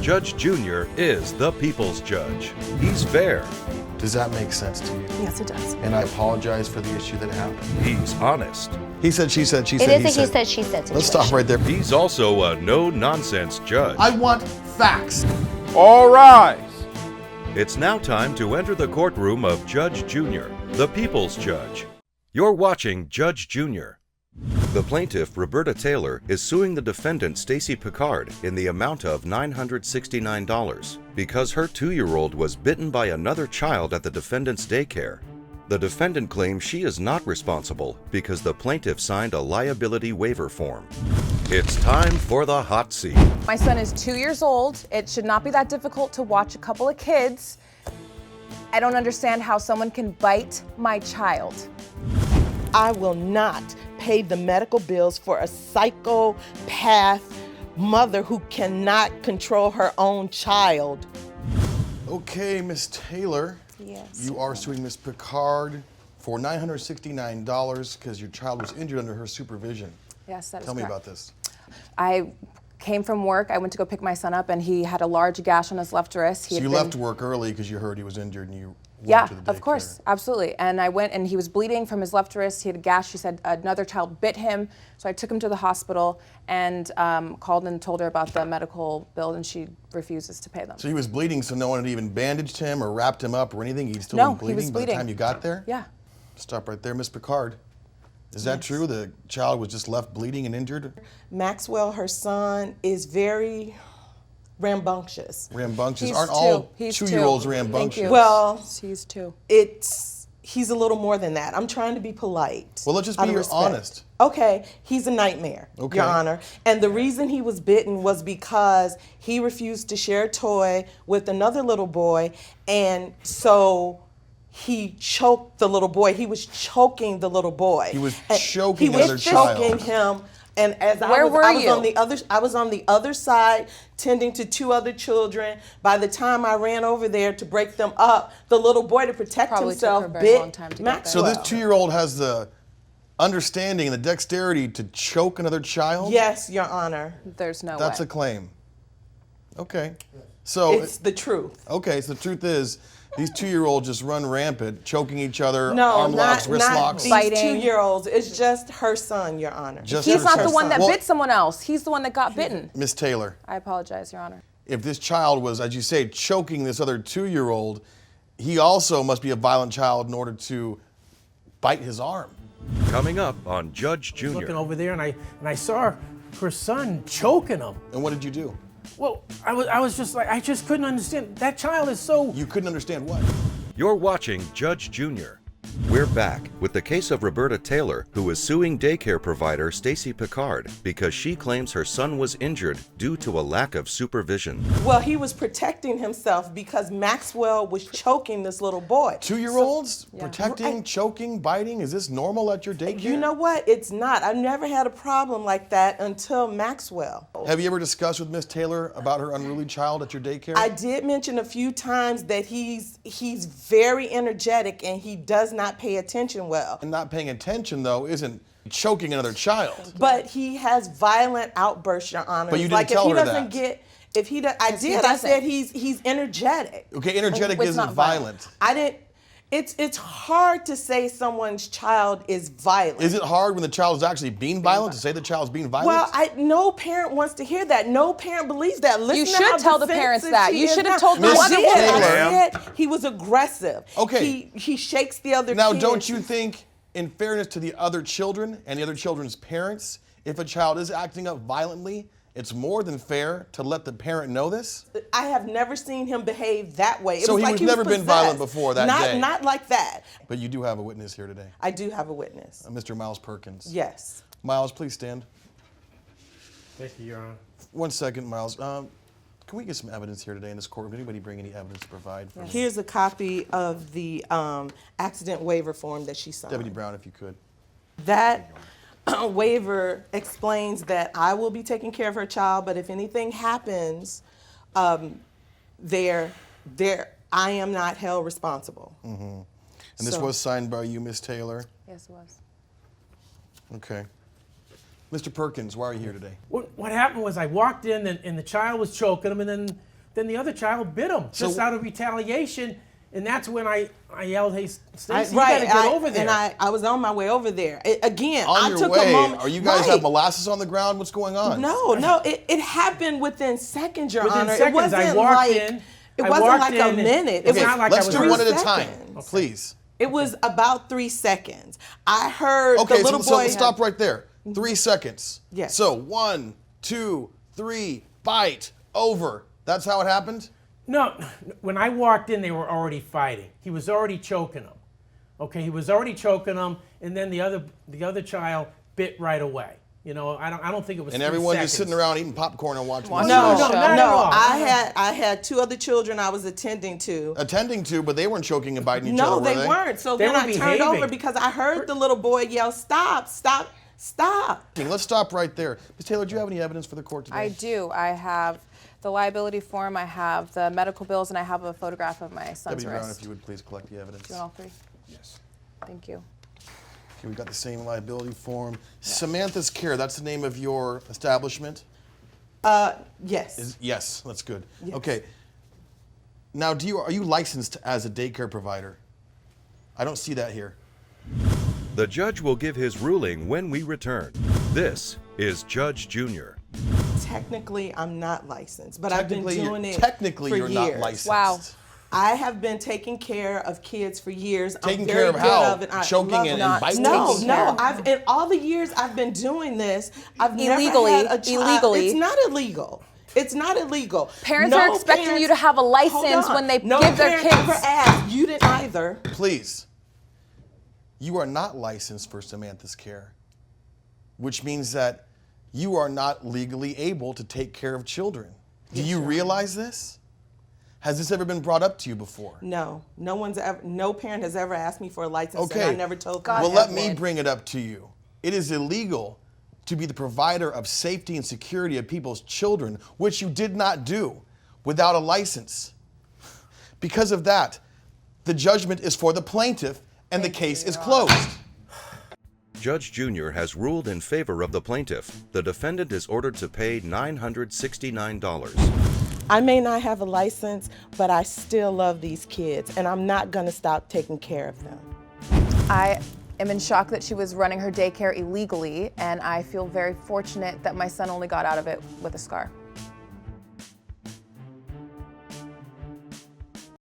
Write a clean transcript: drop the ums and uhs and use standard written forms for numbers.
Judge Junior is the people's judge. He's fair. Does that make sense to you? Yes, it does. And I apologize for the issue that happened. He's honest. He said, she said, she It said, is he a said. he said, she said situation. Let's stop right there. He's also a no-nonsense judge. I want facts. All rise. It's now time to enter the courtroom of Judge Junior, the people's judge. You're watching Judge Junior. The plaintiff, Roberta Taylor, is suing the defendant, Stacy Picard, in the amount of $969 because her 2-year-old was bitten by another child at the defendant's daycare. The defendant claims she is not responsible because the plaintiff signed a liability waiver form. It's time for the hot seat. My son is 2 years old. It should not be that difficult to watch a couple of kids. I don't understand how someone can bite my child. I will not pay the medical bills for a psychopath mother who cannot control her own child. Okay, Miss Taylor. Yes. You are suing Miss Picard for $969 because your child was injured under her supervision. Yes, that is Tell me correct. about this. I came from work. I went to go pick my son up, and he had a large gash on his left wrist. So you left work early because you heard he was injured and you went Yeah, to the daycare. of course, absolutely. And I went, and he was bleeding from his left wrist. He had a gash. She said another child bit him. So I took him to the hospital and called and told her about the medical bill, and she refuses to pay them. So he was bleeding, so no one had even bandaged him or wrapped him up or anything? He'd still No, been he bleeding was by the bleeding. time you got there? Yeah. Stop right there, Miss Picard. Is that true? The child was just left bleeding and injured? Maxwell, her son, is very rambunctious. Rambunctious? He's Aren't two. all He's 2-year-olds two. Thank rambunctious? you. Well, He's 2. he's a little more than that. I'm trying to be polite. Well, let's just out be of respect. honest. Okay, he's a nightmare, Okay. Your Honor. And the reason he was bitten was because he refused to share a toy with another little boy, and so he choked the little boy. He was choking the little boy. He was And choking he was another child. choking him. And as Where were you? I was on the other side tending to 2 other children. By the time I ran over there to break them up, the little boy, to protect Probably took himself, her a very bit long time to get Maxwell. So this 2-year-old has the understanding and the dexterity to choke another child? Yes, Your Honor. There's no That's way. a claim. Okay. So, It's the truth. okay, so the truth is, these 2-year-olds just run rampant, choking each other, No, arm locks, wrist not locks. these Biting. 2-year-olds. It's just her son, Your Honor. Just He's her not the son. one that Well, bit someone else. He's the one that got bitten. Miss Taylor, I apologize, Your Honor. if this child was, as you say, choking this other 2-year-old, he also must be a violent child in order to bite his arm. Coming up on Judge Looking Junior. over there, and I saw her son choking him. And what did you do? Well, I was just like, I just couldn't understand. That child is so. You couldn't understand what? You're watching Judge Junior. We're back with the case of Roberta Taylor, who is suing daycare provider Stacy Picard because she claims her son was injured due to a lack of supervision. Well, he was protecting himself because Maxwell was choking this little boy. 2-year-olds? Yeah. Protecting, choking, biting? Is this normal at your daycare? You know what? It's not. I've never had a problem like that until Maxwell. Have you ever discussed with Miss Taylor about her unruly child at your daycare? I did mention a few times that he's very energetic and he does not pay attention well. And not paying attention, though, isn't choking another child. But he has violent outbursts, Your Honor. But you didn't like tell if he her doesn't that. get, if he does, I Yes, he did. I doesn't. said he's energetic. Okay, energetic It's isn't not violent. violent. I didn't. It's hard to say someone's child is violent. Is it hard when the child is actually being violent to say the child's being violent? Well, no parent wants to hear that. No parent believes that. Listen You to should how tell the parents defensive that. she You is should have now. told the Miss other Taylor. I said he was aggressive. Okay. He shakes the other Now, kids. don't you think, in fairness to the other children and the other children's parents, if a child is acting up violently, it's more than fair to let the parent know this? I have never seen him behave that way. It So was he like was he never was been violent possessed. before that not, day? Not like that. But you do have a witness here today, I do have a witness. Mr. Miles Perkins. Yes. Miles, please stand. Thank you, Your Honor. 1 second, Miles. Can we get some evidence here today in this court? Did anybody bring any evidence to provide? For Here's a copy of the accident waiver form that she signed. Deputy Brown, if you could. That waiver explains that I will be taking care of her child, but if anything happens, I am not held responsible. And this So- was signed by you, Miss Taylor? Yes, it was. Okay. Mr. Perkins, why are you here today? What happened was I walked in and the child was choking him, and then then the other child bit him just out of retaliation. And that's when I yelled, "Hey, Stacey, you gotta get over there." And I was on my way over there. Again, On I your took way, a moment. are you guys have molasses on the ground? What's going on? No, it happened within seconds, Your Within Honor. seconds, it wasn't I walked like, in. It I wasn't walked like in a and minute. it's It not was like let's I do was one at a seconds. time, please. It was about 3 seconds. I heard Okay, the little so boy. let's stop right there. 3 seconds. Yes. So 1, 2, 3, bite, over. That's how it happened? No, when I walked in, they were already fighting. He was already choking him. Okay, he was already choking him, and then the other child bit right away. You know, I don't think it was. And 3 everyone seconds. just sitting around eating popcorn and watching. Watching No, the show. not at all. I had 2 other children I was attending to. Attending to, but they weren't choking and biting each No, other, were they weren't. So They then were I turned behaving. over because I heard the little boy yell, "Stop, stop, stop." Let's stop right there. Ms. Taylor, do you have any evidence for the court today? I do. I have the liability form, I have the medical bills, and I have a photograph of my son's Deputy Brown, wrist. if you would please collect the evidence. Do you want all 3? Yes. Thank you. Okay, we got the same liability form. Samantha's Care, that's the name of your establishment? Yes. Yes, that's good. Yes. Okay. Now, are you licensed as a daycare provider? I don't see that here. The judge will give his ruling when we return. This is Judge Junior. Technically, I'm not licensed, but I've been doing it Technically, for you're years. not licensed. Wow. I have been taking care of kids for years. Taking I'm care very of good how? of it. I Choking love and it. biting? No, Taking care. no. In all the years I've been doing this, I've Illegally. never had a child. Illegally. It's not illegal. It's not illegal. Parents are expecting you to have a license when they no give their parent kids. ever asked. You didn't either. Please. You are not licensed for Samantha's Care, which means that you are not legally able to take care of children. Do you realize this? Has this ever been brought up to you before? No, no parent has ever asked me for a license, Okay. and I never told them. Well, I let had me one. bring it up to you. It is illegal to be the provider of safety and security of people's children, which you did not do without a license. Because of that, the judgment is for the plaintiff and the case is closed. Judge Junior has ruled in favor of the plaintiff. The defendant is ordered to pay $969. I may not have a license, but I still love these kids, and I'm not going to stop taking care of them. I am in shock that she was running her daycare illegally, and I feel very fortunate that my son only got out of it with a scar.